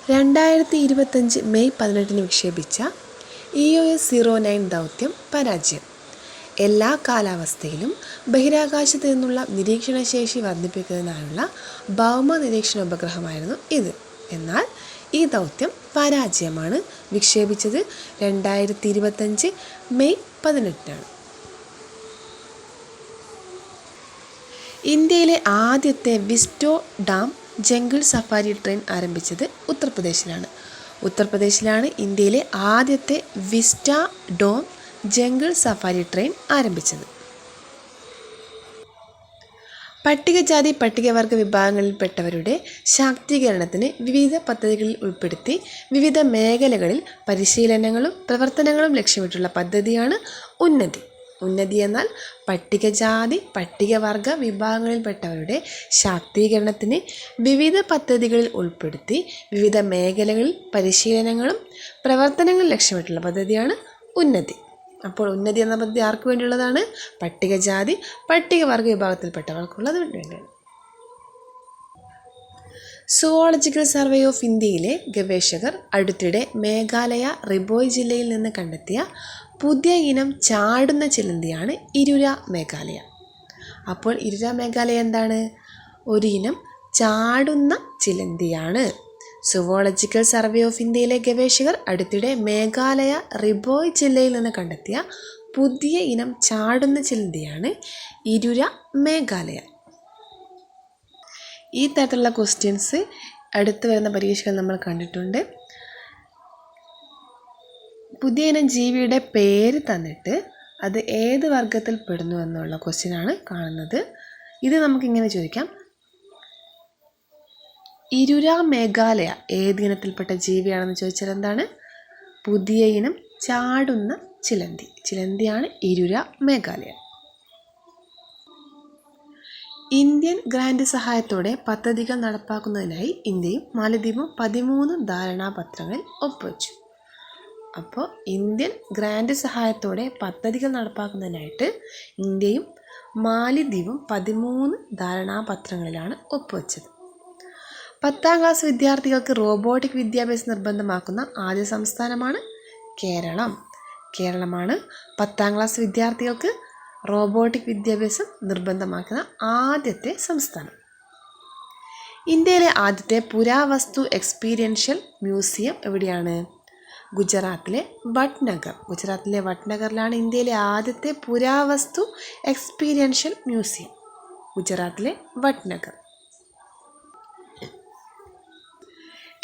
2025 May 18 വിക്ഷേപിച്ച EOS-09 ദൗത്യം പരാജയം. എല്ലാ കാലാവസ്ഥയിലും ബഹിരാകാശത്ത് നിന്നുള്ള നിരീക്ഷണശേഷി വർദ്ധിപ്പിക്കുന്നതിനായുള്ള ഭൗമ നിരീക്ഷണ ഉപഗ്രഹമായിരുന്നു ഇത്. എന്നാൽ ഈ ദൗത്യം പരാജയമാണ്. വിക്ഷേപിച്ചത് 2025 മെയ് 18. ഇന്ത്യയിലെ ആദ്യത്തെ vistadome jungle safari train ആരംഭിച്ചത് ഉത്തർപ്രദേശിലാണ് ഇന്ത്യയിലെ ആദ്യത്തെ vistadome jungle safari train ആരംഭിച്ചത്. പട്ടികജാതി പട്ടികവർഗ വിഭാഗങ്ങളിൽപ്പെട്ടവരുടെ ശാക്തീകരണത്തിന് വിവിധ പദ്ധതികളിൽ ഉൾപ്പെടുത്തി വിവിധ മേഖലകളിൽ പരിശീലനങ്ങളും പ്രവർത്തനങ്ങളും ലക്ഷ്യമിട്ടുള്ള പദ്ധതിയാണ് ഉന്നതി. ഉന്നതി എന്നാൽ പട്ടികജാതി പട്ടികവർഗ വിഭാഗങ്ങളിൽപ്പെട്ടവരുടെ ശാക്തീകരണത്തിന് വിവിധ പദ്ധതികളിൽ ഉൾപ്പെടുത്തി വിവിധ മേഖലകളിൽ പരിശീലനങ്ങളും പ്രവർത്തനങ്ങളും ലക്ഷ്യമിട്ടുള്ള പദ്ധതിയാണ് ഉന്നതി. അപ്പോൾ ഉന്നതി എന്ന പദ്ധതി ആർക്ക് വേണ്ടിയുള്ളതാണ്? പട്ടികജാതി പട്ടികവർഗ വിഭാഗത്തിൽപ്പെട്ടവർക്കുള്ളത് വേണ്ടിയാണ്. സുവോളജിക്കൽ സർവേ ഓഫ് ഇന്ത്യയിലെ ഗവേഷകർ അടുത്തിടെ മേഘാലയ റിബോയ് ജില്ലയിൽ നിന്ന് കണ്ടെത്തിയ പുതിയ ഇനം ചാടുന്ന ചിലന്തിയാണ് ഇരുര മേഘാലയ. അപ്പോൾ ഇരുര മേഘാലയ എന്താണ്? ഒരു ഇനം ചാടുന്ന ചിലന്തിയാണ്. സുവോളജിക്കൽ സർവേ ഓഫ് ഇന്ത്യയിലെ ഗവേഷകർ അടുത്തിടെ മേഘാലയ റിബോയ് ജില്ലയിൽ നിന്ന് കണ്ടെത്തിയ പുതിയ ഇനം ചാടുന്ന ചിലന്തിയാണ് ഇരുര മേഘാലയ. ഈ തരത്തിലുള്ള ക്വസ്റ്റ്യൻസ് അടുത്ത് വരുന്ന പരീക്ഷകൾ നമ്മൾ കണ്ടിട്ടുണ്ട്. പുതിയ ഇനം ജീവിയുടെ പേര് തന്നിട്ട് അത് ഏത് വർഗത്തിൽ പെടുന്നു എന്നുള്ള ക്വസ്റ്റ്യനാണ് കാണുന്നത്. ഇത് നമുക്കിങ്ങനെ ചോദിക്കാം: ഇരുര മേഘാലയ ഏത് ഇനത്തിൽപ്പെട്ട ജീവിയാണെന്ന് ചോദിച്ചാൽ എന്താണ്? പുതിയ ഇനം ചാടുന്ന ചിലന്തിയാണ് ഇരുര മേഘാലയ. ഇന്ത്യൻ ഗ്രാന്റ് സഹായത്തോടെ പദ്ധതികൾ നടപ്പാക്കുന്നതിനായി ഇന്ത്യയും മാലദ്വീപും 13 ധാരണാപത്രങ്ങളിൽ ഒപ്പുവെച്ചു. അപ്പോൾ ഇന്ത്യൻ ഗ്രാന്റ് സഹായത്തോടെ പദ്ധതികൾ നടപ്പാക്കുന്നതിനായിട്ട് ഇന്ത്യയും മാലദ്വീപും 13 ധാരണാപത്രങ്ങളിലാണ് ഒപ്പുവെച്ചത്. 10ാം ക്ലാസ് വിദ്യാർത്ഥികൾക്ക് റോബോട്ടിക് വിദ്യാഭ്യാസം നിർബന്ധമാക്കുന്ന ആദ്യ സംസ്ഥാനമാണ് കേരളം. കേരളമാണ് 10ാം ക്ലാസ് വിദ്യാർത്ഥികൾക്ക് റോബോട്ടിക് വിദ്യാഭ്യാസം നിർബന്ധമാക്കുന്ന ആദ്യത്തെ സംസ്ഥാനം. ഇന്ത്യയിലെ ആദ്യത്തെ പുരാവസ്തു എക്സ്പീരിയൻഷ്യൽ മ്യൂസിയം എവിടെയാണ്? ഗുജറാത്തിലെ വട്നഗറിലാണ് ഇന്ത്യയിലെ ആദ്യത്തെ പുരാവസ്തു എക്സ്പീരിയൻഷ്യൽ മ്യൂസിയം. ഗുജറാത്തിലെ വട്നഗർ.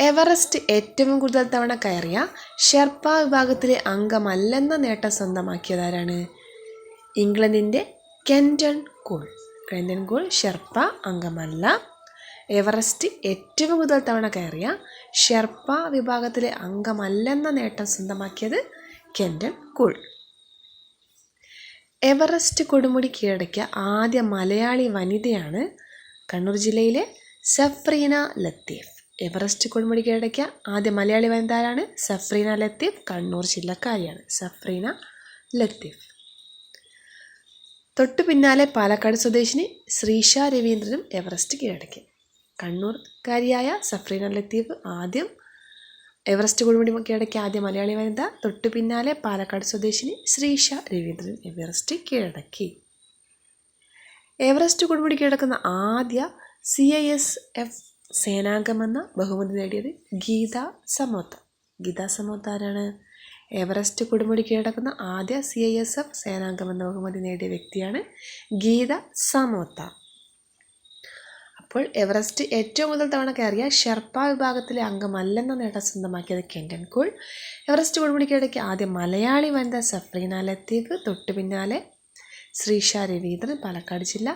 എവറസ്റ്റ് ഏറ്റവും കൂടുതൽ തവണ കയറിയ ഷെർപ്പ വിഭാഗത്തിലെ അംഗമല്ലെന്ന നേട്ടം സ്വന്തമാക്കിയതാരാണ്? ഇംഗ്ലണ്ടിൻ്റെ കെൻറ്റൺ കോൾ ഷെർപ്പ അംഗമല്ല. എവറസ്റ്റ് ഏറ്റവും കൂടുതൽ തവണ കയറിയ ഷെർപ്പ വിഭാഗത്തിലെ അംഗമല്ലെന്ന നേട്ടം സ്വന്തമാക്കിയത് കെൻറ്റൺ കോൾ. എവറസ്റ്റ് കൊടുമുടി കീഴടക്കിയ ആദ്യ മലയാളി വനിതയാണ് കണ്ണൂർ ജില്ലയിലെ സഫ്രീന ലത്തീഫ്. എവറസ്റ്റ് കൊടുമുടി കീഴടക്കിയ ആദ്യ മലയാളി വനിത ആരാണ്? സഫ്രീന ലത്തീഫ്. കണ്ണൂർ ജില്ലക്കാരിയാണ് സഫ്രീന ലത്തീഫ്. തൊട്ടു പിന്നാലെ പാലക്കാട് സ്വദേശിനി ശ്രീഷ രവീന്ദ്രനും എവറസ്റ്റ് കീഴടക്കി. കണ്ണൂർക്കാരിയായ സഫ്രീന ലത്തീഫ് ആദ്യം എവറസ്റ്റ് കൊടുമുടി കീഴടക്കിയ ആദ്യ മലയാളി വനിത. തൊട്ടു പിന്നാലെ പാലക്കാട് സ്വദേശിനി ശ്രീഷ രവീന്ദ്രൻ എവറസ്റ്റ് കീഴടക്കി. എവറസ്റ്റ് കൊടുമുടി കീഴടക്കുന്ന ആദ്യ CISF സേനാംഗമെന്ന ബഹുമതി നേടിയത് ഗീതാ സമോത്ത ആരാണ്? എവറസ്റ്റ് കൊടുമുടി കീഴടക്കുന്ന ആദ്യ CISF സേനാംഗമെന്ന ബഹുമതി നേടിയ വ്യക്തിയാണ് ഗീത സമോത്ത. അപ്പോൾ എവറസ്റ്റ് ഏറ്റവും കൂടുതൽ തവണ കയറിയ ഷെർപ്പ വിഭാഗത്തിലെ അംഗമല്ലെന്ന നേട്ടം സ്വന്തമാക്കിയത് കെൻറ്റൺ കോൾ. എവറസ്റ്റ് കൊടുമുടി കീഴടക്കിയ ആദ്യ മലയാളി വനിത സഫ്രീന ലത്തീഫ്. തൊട്ടു പിന്നാലെ ശ്രീഷ രവീന്ദ്രൻ പാലക്കാട് ജില്ല.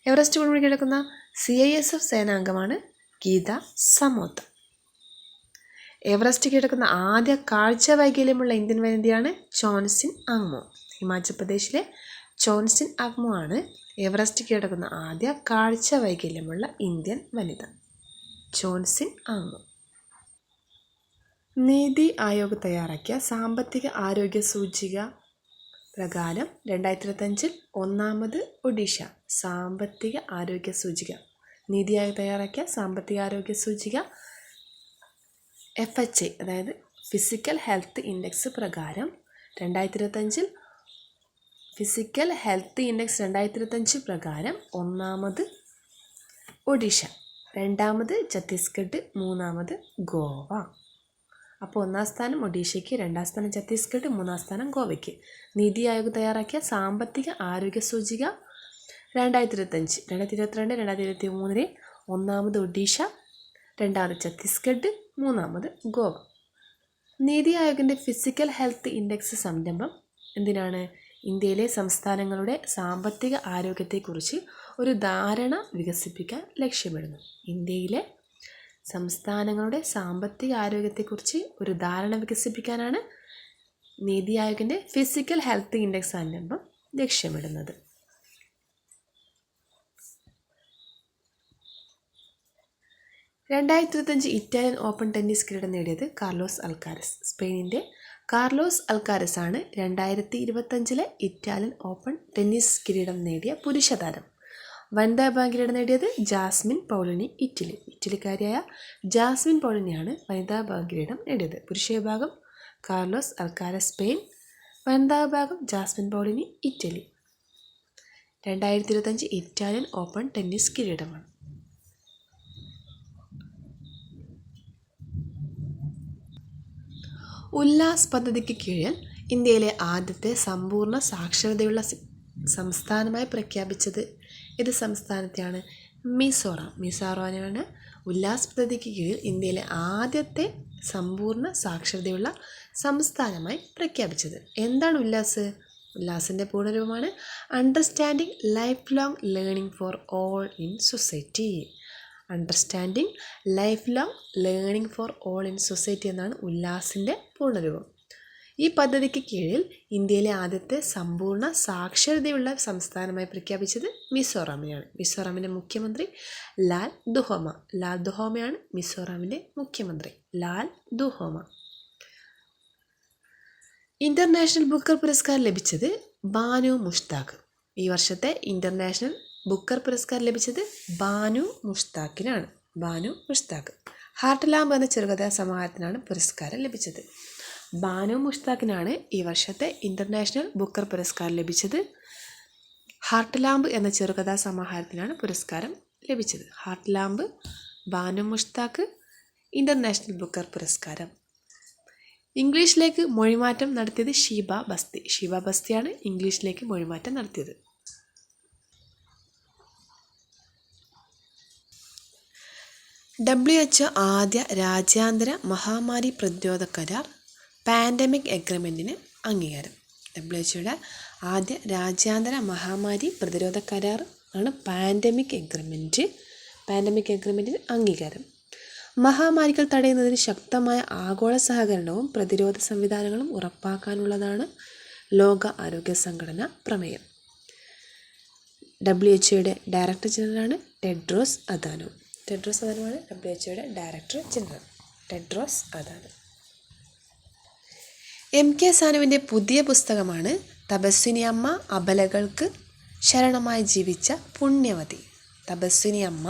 എവറസ്റ്റ് കൊടുമുടി കീഴടക്കുന്ന CISF സേനാംഗമാണ് ഗീത സമോത്ത. എവറസ്റ്റ് കീഴടക്കുന്ന ആദ്യ കാഴ്ച വൈകല്യമുള്ള ഇന്ത്യൻ വനിതയാണ് ചോൻസിൻ അങ്മോ. ഹിമാചൽ പ്രദേശിലെ ചോൻസിൻ അങ്മോ ആണ് എവറസ്റ്റ് കീഴടക്കുന്ന ആദ്യ കാഴ്ച വൈകല്യമുള്ള ഇന്ത്യൻ വനിത. ചോൻസിൻ അങ്മോ. നീതി ആയോഗ് തയ്യാറാക്കിയ സാമ്പത്തിക ആരോഗ്യ സൂചിക പ്രകാരം 2025 ഒന്നാമത് ഒഡീഷ. സാമ്പത്തിക ആരോഗ്യ സൂചിക നീതി ആയോഗ് തയ്യാറാക്കിയ സാമ്പത്തിക ആരോഗ്യ സൂചിക FHI അതായത് ഫിസിക്കൽ ഹെൽത്ത് ഇൻഡെക്സ് പ്രകാരം 2025 ഫിസിക്കൽ ഹെൽത്ത് ഇൻഡെക്സ് 2025 പ്രകാരം ഒന്നാമത് ഒഡീഷ, രണ്ടാമത് ഛത്തീസ്ഗഡ്, മൂന്നാമത് ഗോവ. അപ്പോൾ ഒന്നാം സ്ഥാനം ഒഡീഷയ്ക്ക്, രണ്ടാം സ്ഥാനം ഛത്തീസ്ഗഡ്, മൂന്നാം സ്ഥാനം ഗോവയ്ക്ക്. നീതി ആയോഗ് തയ്യാറാക്കിയ സാമ്പത്തിക ആരോഗ്യ സൂചിക 2025, 2022, 2023 ഒന്നാമത് ഒഡീഷ, രണ്ടാമത് ഛത്തീസ്ഗഡ്, മൂന്നാമത് ഗോവ. നീതി ആയോഗിൻ്റെ ഫിസിക്കൽ ഹെൽത്ത് ഇൻഡെക്സ് സംരംഭം എന്തിനാണ്? ഇന്ത്യയിലെ സംസ്ഥാനങ്ങളുടെ സാമ്പത്തിക ആരോഗ്യത്തെക്കുറിച്ച് ഒരു ധാരണ വികസിപ്പിക്കാൻ ലക്ഷ്യമിടുന്നു. ഇന്ത്യയിലെ സംസ്ഥാനങ്ങളുടെ സാമ്പത്തിക ആരോഗ്യത്തെക്കുറിച്ച് ഒരു ധാരണ വികസിപ്പിക്കാനാണ് നീതി ആയോഗിൻ്റെ ഫിസിക്കൽ ഹെൽത്ത് ഇൻഡെക്സ് സംരംഭം ലക്ഷ്യമിടുന്നത്. 2025 ഇറ്റാലിയൻ ഓപ്പൺ ടെന്നീസ് കിരീടം നേടിയത് കാർലോസ് അൽക്കാരസ്. സ്പെയിനിൻ്റെ കാർലോസ് അൽക്കാരസ് ആണ് 2025 ഇറ്റാലിയൻ ഓപ്പൺ ടെന്നീസ് കിരീടം നേടിയ പുരുഷ താരം. വനിതാ വിഭാഗം കിരീടം നേടിയത് ജാസ്മിൻ പൗളിനി, ഇറ്റലിക്കാരിയായ ജാസ്മിൻ പൗളിനിയാണ് വനിതാ വിഭാഗം കിരീടം നേടിയത്. പുരുഷ വിഭാഗം കാർലോസ് അൽക്കാരസ് സ്പെയിൻ, വനിതാ വിഭാഗം Jasmine Paolini Italy. 2025 Italian Open tennis കിരീടമാണ്. ഉല്ലാസ് പദ്ധതിക്ക് കീഴിൽ ഇന്ത്യയിലെ ആദ്യത്തെ സമ്പൂർണ്ണ സാക്ഷരതയുള്ള സംസ്ഥാനമായി പ്രഖ്യാപിച്ചത് ഏത് സംസ്ഥാനത്തെയാണ്? മിസോറാമാണ് ഉല്ലാസ് പദ്ധതിക്ക് കീഴിൽ ഇന്ത്യയിലെ ആദ്യത്തെ സമ്പൂർണ്ണ സാക്ഷരതയുള്ള സംസ്ഥാനമായി പ്രഖ്യാപിച്ചത്. എന്താണ് ഉല്ലാസ്? ഉല്ലാസിൻ്റെ പൂർണ്ണരൂപമാണ് understanding life long learning for all in society. Understanding life long learning for all in society എന്നാണ് ഉല്ലാസിൻ്റെ പൂർണ്ണരൂപം. ഈ പദ്ധതിക്ക് കീഴിൽ ഇന്ത്യയിലെ ആദ്യത്തെ സമ്പൂർണ്ണ സാക്ഷരതയുള്ള സംസ്ഥാനമായി പ്രഖ്യാപിച്ചത് മിസോറാമിനെയാണ്. മിസോറാമിൻ്റെ മുഖ്യമന്ത്രി ലാൽ ദുഹോമയാണ് മിസോറാമിൻ്റെ മുഖ്യമന്ത്രി. ലാൽ ദുഹോമ. ഇൻ്റർനാഷണൽ ബുക്കർ പുരസ്കാരം ലഭിച്ചത് ബാനു മുഷ്താഖ്. ഈ വർഷത്തെ ഇൻ്റർനാഷണൽ ബുക്കർ പുരസ്കാരം ലഭിച്ചത് ബാനു മുഷ്താഖിനാണ്. ഹാർട്ട് ലാമ്പ് എന്ന ചെറുകഥാ സമാഹാരത്തിനാണ് പുരസ്കാരം ലഭിച്ചത്. ബാനു മുഷ്താഖിനാണ് ഈ വർഷത്തെ ഇൻ്റർനാഷണൽ ബുക്കർ പുരസ്കാരം ലഭിച്ചത്. ഹാർട്ട് ലാമ്പ് എന്ന ചെറുകഥാ സമാഹാരത്തിനാണ് പുരസ്കാരം ലഭിച്ചത്. Heart Lamp, Banu Mushtaq, International Booker പുരസ്കാരം. ഇംഗ്ലീഷിലേക്ക് മൊഴിമാറ്റം നടത്തിയത് ഷീബ ബസ്തിയാണ് ഇംഗ്ലീഷിലേക്ക് മൊഴിമാറ്റം നടത്തിയത്. WHO ആദ്യ രാജ്യാന്തര മഹാമാരി പ്രതിരോധ കരാർ പാൻഡമിക് എഗ്രിമെൻറ്റിന് അംഗീകാരം. WHOയുടെ ആദ്യ രാജ്യാന്തര മഹാമാരി പ്രതിരോധ കരാർ ആണ് പാൻഡമിക് എഗ്രിമെൻറ്റിന് അംഗീകാരം. മഹാമാരികൾ തടയുന്നതിന് ശക്തമായ ആഗോള സഹകരണവും പ്രതിരോധ സംവിധാനങ്ങളും ഉറപ്പാക്കാനുള്ളതാണ് ലോക ആരോഗ്യ സംഘടന പ്രമേയം. WHO ഡയറക്ടർ ജനറലാണ് ടെഡ്രോസ് അദാനോം. ആണ് WHO director general. Tedros Adhanom. MK സാനുവിൻ്റെ പുതിയ പുസ്തകമാണ് തപസ്വിനി അമ്മ അബലകൾക്ക് ശരണമായി ജീവിച്ച പുണ്യവതി. തപസ്വിനി അമ്മ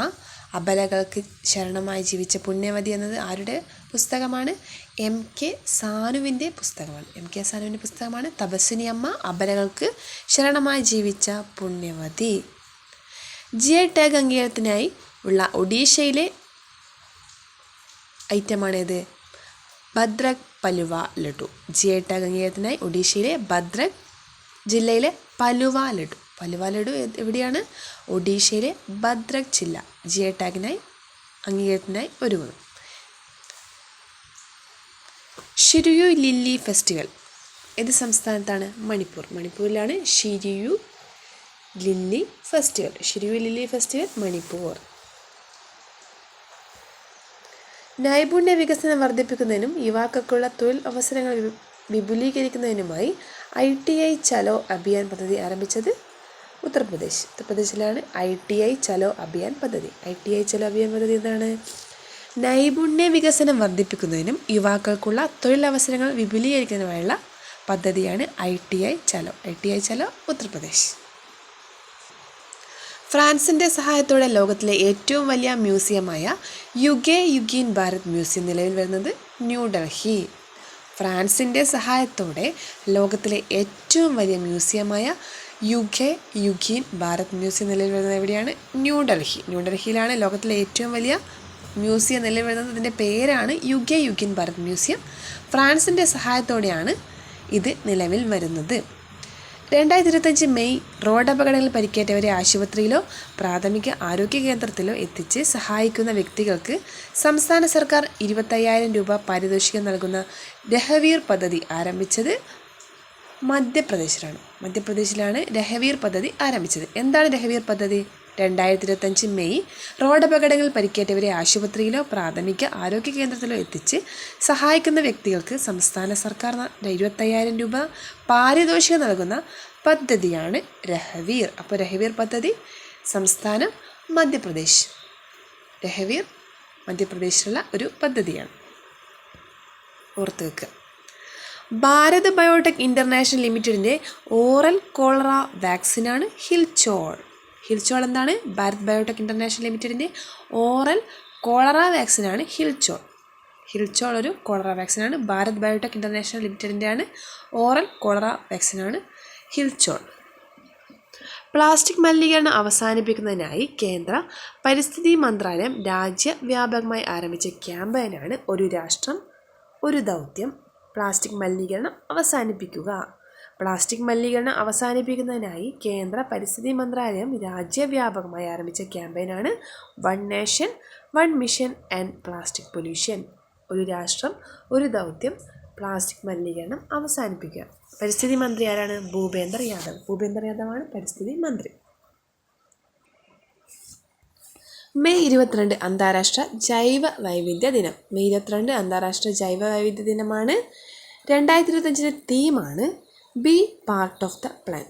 അബലകൾക്ക് ശരണമായി ജീവിച്ച പുണ്യവതി എന്നത് ആരുടെ പുസ്തകമാണ്? MK സാനുവിൻ്റെ പുസ്തകമാണ്. തപസ്വിനി അമ്മ അബലകൾക്ക് ശരണമായി ജീവിച്ച പുണ്യവതി. GI ടാഗ് അംഗീകാരത്തിനായി ഉള്ള ഒഡീഷയിലെ ഐറ്റമാണേത്? ഭദ്രക് പലുവ ലഡു. GI ടാഗ് അംഗീകാരത്തിനായി ഒഡീഷയിലെ ഭദ്രക് ജില്ലയിലെ പലുവ ലഡു എവിടെയാണ്? ഒഡീഷയിലെ ഭദ്രക് ജില്ല. GI ടാഗിനായി അംഗീകാരത്തിനായി ഒരുങ്ങുന്നു. ഷിരുയു ലില്ലി ഫെസ്റ്റിവൽ ഏത് സംസ്ഥാനത്താണ്? മണിപ്പൂരിലാണ് ഷിരുയു ലില്ലി ഫെസ്റ്റിവൽ മണിപ്പൂർ. നൈപുണ്യ വികസനം വർദ്ധിപ്പിക്കുന്നതിനും യുവാക്കൾക്കുള്ള തൊഴിൽ അവസരങ്ങൾ വിപുലീകരിക്കുന്നതിനുമായി ITI ചലോ അഭിയാൻ പദ്ധതി ആരംഭിച്ചത് ഉത്തർപ്രദേശിലാണ് ITI ചലോ അഭിയാൻ പദ്ധതി. എന്താണ്? നൈപുണ്യ വികസനം വർദ്ധിപ്പിക്കുന്നതിനും യുവാക്കൾക്കുള്ള തൊഴിലവസരങ്ങൾ വിപുലീകരിക്കുന്നതിനുമായുള്ള പദ്ധതിയാണ് ITI ചലോ. ഉത്തർപ്രദേശ്. ഫ്രാൻസിൻ്റെ സഹായത്തോടെ ലോകത്തിലെ ഏറ്റവും വലിയ മ്യൂസിയമായ യുഗീൻ ഭാരത് മ്യൂസിയം നിലവിൽ വരുന്നത് ന്യൂഡൽഹി. ഫ്രാൻസിൻ്റെ സഹായത്തോടെ ലോകത്തിലെ ഏറ്റവും വലിയ മ്യൂസിയമായ യുഗീൻ ഭാരത് മ്യൂസിയം നിലവിൽ വരുന്നത് എവിടെയാണ്? ന്യൂഡൽഹിയിലാണ് ലോകത്തിലെ ഏറ്റവും വലിയ മ്യൂസിയം നിലവിൽ വരുന്നത്. ഇതിൻ്റെ പേരാണ് യുഗീൻ ഭാരത് മ്യൂസിയം. ഫ്രാൻസിൻ്റെ സഹായത്തോടെയാണ് ഇത് നിലവിൽ വരുന്നത്. 2025 മെയ് റോഡപകടങ്ങളിൽ പരിക്കേറ്റവരെ ആശുപത്രിയിലോ പ്രാഥമിക ആരോഗ്യ കേന്ദ്രത്തിലോ എത്തിച്ച് സഹായിക്കുന്ന വ്യക്തികൾക്ക് സംസ്ഥാന സർക്കാർ 25,000 രൂപ പാരിതോഷികം നൽകുന്ന രഹവീർ പദ്ധതി ആരംഭിച്ചത് മധ്യപ്രദേശിലാണ് രഹവീർ പദ്ധതി ആരംഭിച്ചത്. എന്താണ് രഹവീർ പദ്ധതി? 2025 മെയ് റോഡപകടങ്ങളിൽ പരിക്കേറ്റവരെ ആശുപത്രിയിലോ പ്രാഥമിക ആരോഗ്യ കേന്ദ്രത്തിലോ എത്തിച്ച് സഹായിക്കുന്ന വ്യക്തികൾക്ക് സംസ്ഥാന സർക്കാർ 25,000 രൂപ പാരിതോഷികം നൽകുന്ന പദ്ധതിയാണ് രഹവീർ. അപ്പോൾ രഹവീർ പദ്ധതി സംസ്ഥാനം മധ്യപ്രദേശ്. രഹവീർ മധ്യപ്രദേശിലുള്ള ഒരു പദ്ധതിയാണ്, ഓർത്ത് വെക്കുക. ഭാരത് ബയോടെക് ഇൻ്റർനാഷണൽ ലിമിറ്റഡിൻ്റെ ഓറൽ കോളറ വാക്സിനാണ് ഹിൽചോൾ. എന്താണ്? ഭാരത് ബയോടെക് ഇൻ്റർനാഷണൽ ലിമിറ്റഡിൻ്റെ ഓറൽ കോളറ വാക്സിനാണ് ഹിൽചോൾ ഒരു കോളറ വാക്സിനാണ്. ഭാരത് ബയോടെക് ഇൻ്റർനാഷണൽ ലിമിറ്റഡിൻ്റെ ആണ് ഓറൽ കോളറ വാക്സിനാണ് ഹിൽചോൾ. പ്ലാസ്റ്റിക് മലിനീകരണം അവസാനിപ്പിക്കുന്നതിനായി കേന്ദ്ര പരിസ്ഥിതി മന്ത്രാലയം രാജ്യവ്യാപകമായി ആരംഭിച്ച ക്യാമ്പയിനാണ് ഒരു രാഷ്ട്രം ഒരു ദൗത്യം. പ്ലാസ്റ്റിക് മലിനീകരണം അവസാനിപ്പിക്കുന്നതിനായി കേന്ദ്ര പരിസ്ഥിതി മന്ത്രാലയം രാജ്യവ്യാപകമായി ആരംഭിച്ച ക്യാമ്പയിനാണ് one nation one mission and plastic pollution. ഒരു രാഷ്ട്രം ഒരു ദൗത്യം, പ്ലാസ്റ്റിക് മലിനീകരണം അവസാനിപ്പിക്കുക. പരിസ്ഥിതി മന്ത്രി ആരാണ്? ഭൂപേന്ദർ യാദവാണ് പരിസ്ഥിതി മന്ത്രി. മെയ് 22 അന്താരാഷ്ട്ര ജൈവ വൈവിധ്യ ദിനം. മെയ് 22 അന്താരാഷ്ട്ര ജൈവ വൈവിധ്യ ദിനമാണ്. 2025 തീമാണ് be part of the plan.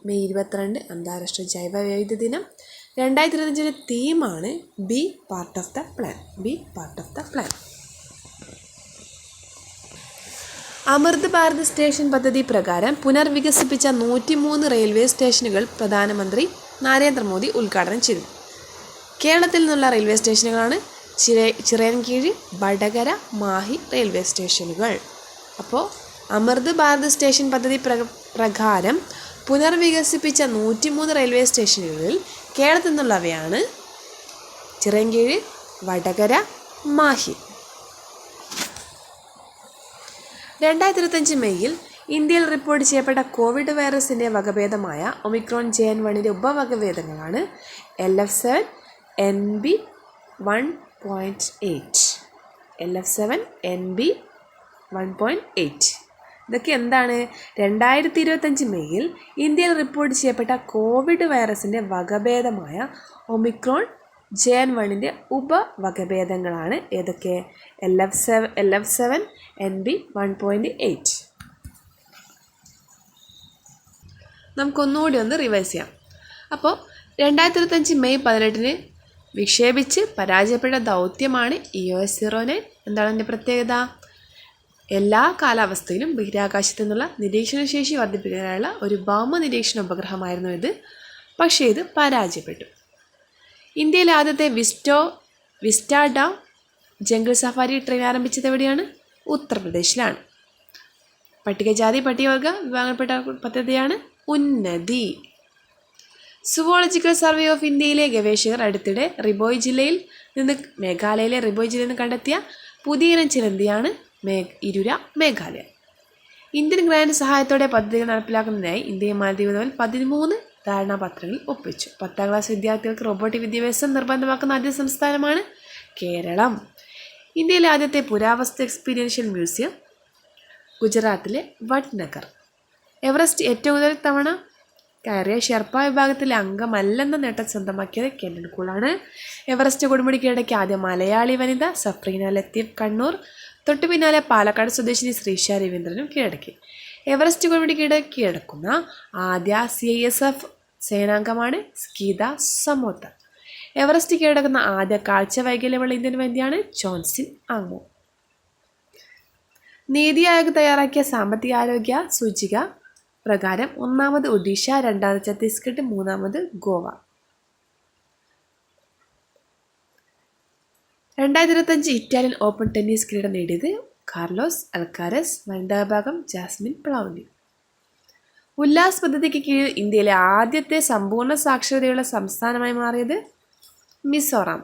May 22 അന്താരാഷ്ട്ര ജൈവ വൈവിധ്യ ദിനം. 2025 തീമാണ് be part of the plan. Amrit Bharat station പദ്ധതി പ്രകാരം പുനർവികസിപ്പിച്ച 103 റെയിൽവേ സ്റ്റേഷനുകൾ പ്രധാനമന്ത്രി നരേന്ദ്രമോദി ഉദ്ഘാടനം ചെയ്തു. കേരളത്തിൽ നിന്നുള്ള റെയിൽവേ സ്റ്റേഷനുകളാണ് ചിറയൻകീഴ്, വടകര, മാഹി റെയിൽവേ സ്റ്റേഷനുകൾ. അപ്പോൾ അമൃത് ഭാരത് സ്റ്റേഷൻ പദ്ധതി പ്രകാരം പുനർവികസിപ്പിച്ച 103 റെയിൽവേ സ്റ്റേഷനുകളിൽ കേരളത്തിൽ നിന്നുള്ളവയാണ് ചിറയൻകീഴ്, വടകര, മാഹി. 2025 മെയ്യിൽ ഇന്ത്യയിൽ റിപ്പോർട്ട് ചെയ്യപ്പെട്ട കോവിഡ് വൈറസിൻ്റെ വകഭേദമായ ഒമിക്രോൺ JN.1ൻ്റെ ഉപവകഭേദങ്ങളാണ് LF7NB1.8. ഇതൊക്കെ എന്താണ്? 2025 മെയ്യിൽ ഇന്ത്യയിൽ റിപ്പോർട്ട് ചെയ്യപ്പെട്ട കോവിഡ് വൈറസിൻ്റെ വകഭേദമായ ഒമിക്രോൺ JN.1ൻ്റെ ഉപവകഭേദങ്ങളാണ്. ഏതൊക്കെ? LF7NB1.8. നമുക്കൊന്നുകൂടി ഒന്ന് റിവൈസ് ചെയ്യാം. അപ്പോൾ 2025 മെയ് 18 വിക്ഷേപിച്ച് പരാജയപ്പെട്ട ദൗത്യമാണ് EOS-09. എന്താണ് അതിൻ്റെ പ്രത്യേകത? എല്ലാ കാലാവസ്ഥയിലും ബഹിരാകാശത്തു നിന്നുള്ള നിരീക്ഷണശേഷി വർദ്ധിപ്പിക്കാനുള്ള ഒരു ഭൗമ നിരീക്ഷണ ഉപഗ്രഹമായിരുന്നു ഇത്. പക്ഷേ ഇത് പരാജയപ്പെട്ടു. ഇന്ത്യയിലെ ആദ്യത്തെ വിസ്റ്റാഡ ജംഗിൾ സഫാരി ട്രെയിൻ ആരംഭിച്ചത് എവിടെയാണ്? ഉത്തർപ്രദേശിലാണ്. പട്ടികജാതി പട്ടികവർഗ വിഭാഗപ്പെട്ട പദ്ധതിയാണ് ഉന്നതി. സുവോളജിക്കൽ സർവേ ഓഫ് ഇന്ത്യയിലെ ഗവേഷകർ അടുത്തിടെ മേഘാലയയിലെ റിബോയ് ജില്ലയിൽ നിന്ന് കണ്ടെത്തിയ പുതിയ ഇനം ചിലന്തിയാണ് ഇരുര മേഘാലയ. ഇന്ത്യൻ ഗ്രാൻഡ് സഹായത്തോടെ പദ്ധതികൾ നടപ്പിലാക്കുന്നതിനായി ഇന്ത്യയും മാലദ്വീപ് തമ്മിൽ 13 ധാരണാപത്രങ്ങളിൽ ഒപ്പിച്ചു. 10ാം ക്ലാസ് വിദ്യാർത്ഥികൾക്ക് റോബോട്ടിക് വിദ്യാഭ്യാസം നിർബന്ധമാക്കുന്ന ആദ്യ സംസ്ഥാനമാണ് കേരളം. ഇന്ത്യയിലെ ആദ്യത്തെ പുരാവസ്തു എക്സ്പീരിയൻഷ്യൽ മ്യൂസിയം ഗുജറാത്തിലെ വഡ്നഗർ. എവറസ്റ്റ് ഏറ്റവും കൂടുതൽ തവണ കയറിയ ഷെർപ്പ വിഭാഗത്തിലെ അംഗമല്ലെന്ന നേട്ടം സ്വന്തമാക്കിയത് കെന്നൻ കൂളാണ്. എവറസ്റ്റ് കൊടുമുടി കീഴടക്കിയ ആദ്യ മലയാളി വനിത സഫ്രീന ലത്തീഫ് കണ്ണൂർ. തൊട്ടു പിന്നാലെ പാലക്കാട് സ്വദേശിനി ശ്രീഷ രവീന്ദ്രനും കീഴടക്കി. എവറസ്റ്റ് കൊടുമുടി കീഴടക്കുന്ന ആദ്യ CISF സേനാംഗമാണ് ഗീത സമോത്ത. എവറസ്റ്റ് കീഴടക്കുന്ന ആദ്യ കാഴ്ച വൈകല്യമുള്ള ഇന്ത്യൻ വനിതയാണ് ജോൺസിൻ ആങ്മോ. നീതി ആയോഗ് തയ്യാറാക്കിയ സാമ്പത്തിക ആരോഗ്യ സൂചിക പ്രകാരം ഒന്നാമത് ഒഡീഷ, രണ്ടാമത് ഛത്തീസ്ഗഡ്, മൂന്നാമത് ഗോവ. 2025 ഇറ്റാലിയൻ ഓപ്പൺ ടെന്നീസ് കിരീടം നേടിയത് കാർലോസ് അൽക്കാരസ്. വനിതാ വിഭാഗം ജാസ്മിൻ പ്ലാവ്ലി. ഉല്ലാസ് പദ്ധതിക്ക് കീഴിൽ ഇന്ത്യയിലെ ആദ്യത്തെ സമ്പൂർണ്ണ സാക്ഷരതയുള്ള സംസ്ഥാനമായി മാറിയത് മിസോറാം.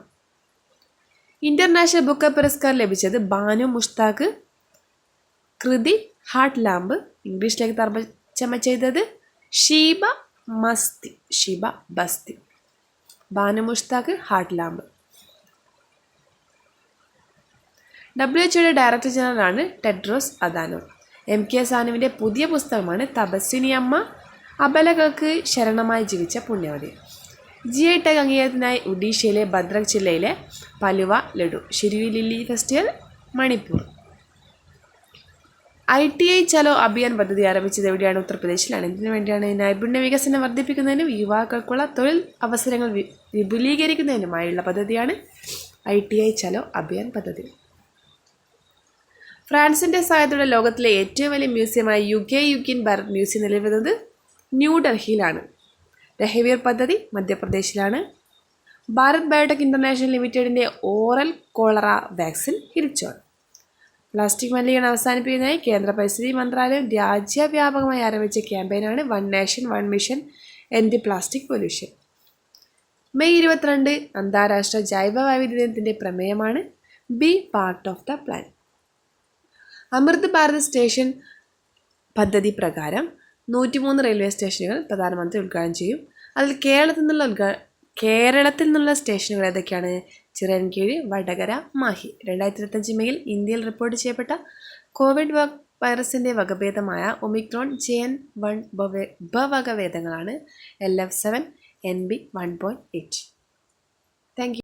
ഇന്റർനാഷണൽ ബുക്ക് പുരസ്കാരം ലഭിച്ചത് ബാനു മുഷ്താഖ്. കൃതി ഹാർട്ട് ലാമ്പ്. ഇംഗ്ലീഷിലേക്ക് തർജ്ജമ ചെയ്തത് Sheeba Bhasthi. Banu Mushtaq, heart lamp. WHO director ജനറലാണ് ടെഡ്രോസ് അദാനോം. MK സാനുവിൻ്റെ പുതിയ പുസ്തകമാണ് തപസ്വിനി അമ്മ, അബലകൾക്ക് ശരണമായി ജീവിച്ച പുണ്യവതി. GI ടാഗ് അംഗീകാരത്തിനായി ഒഡീഷയിലെ ഭദ്രക് ജില്ലയിലെ Palua laddu. Shirui lily festival, Manipur. ITI Chalo Abhiyan പദ്ധതി ആരംഭിച്ചത് എവിടെയാണ്? ഉത്തർപ്രദേശിലാണ്. ഇതിനു വേണ്ടിയാണ് നൈപുണ്യ വികസനം വർദ്ധിപ്പിക്കുന്നതിനും യുവാക്കൾക്കുള്ള തൊഴിൽ അവസരങ്ങൾ വിപുലീകരിക്കുന്നതിനുമായുള്ള പദ്ധതിയാണ് ITI ചലോ അഭിയാൻ പദ്ധതി. ഫ്രാൻസിൻ്റെ സഹായത്തോടെ ലോകത്തിലെ ഏറ്റവും വലിയ മ്യൂസിയമായ യുഗിൻ ഭാരത് മ്യൂസിയം നിലവിലുന്നത് ന്യൂഡൽഹിയിലാണ്. രഹവീർ പദ്ധതി മധ്യപ്രദേശിലാണ്. ഭാരത് ബയോടെക് ഇന്റർനാഷണൽ ലിമിറ്റഡിൻ്റെ oral cholera vaccine Hillchol. Plastic മലിനീകരണം അവസാനിപ്പിക്കുന്നതിനായി കേന്ദ്ര പരിസ്ഥിതി മന്ത്രാലയം രാജ്യവ്യാപകമായി ആരംഭിച്ച ക്യാമ്പയിനാണ് one nation one mission end plastic pollution. May 22 അന്താരാഷ്ട്ര ജൈവ വൈവിധ്യ ദിനത്തിൻ്റെ പ്രമേയമാണ് be part of the plan. Amrit Bharat station പദ്ധതി പ്രകാരം 103 റെയിൽവേ സ്റ്റേഷനുകൾ പ്രധാനമന്ത്രി ഉദ്ഘാടനം ചെയ്യും. അതിൽ കേരളത്തിൽ നിന്നുള്ള സ്റ്റേഷനുകൾ ഏതൊക്കെയാണ്? ചിറയൻകീഴ്, വടകര, മാഹി. 2025 മെയ്യിൽ ഇന്ത്യയിൽ റിപ്പോർട്ട് ചെയ്യപ്പെട്ട കോവിഡ് വൈറസിൻ്റെ വകഭേദമായ ഒമിക്രോൺ JN.1 ഉപവകഭേദങ്ങളാണ് LF7, NB 1.8. Thank U.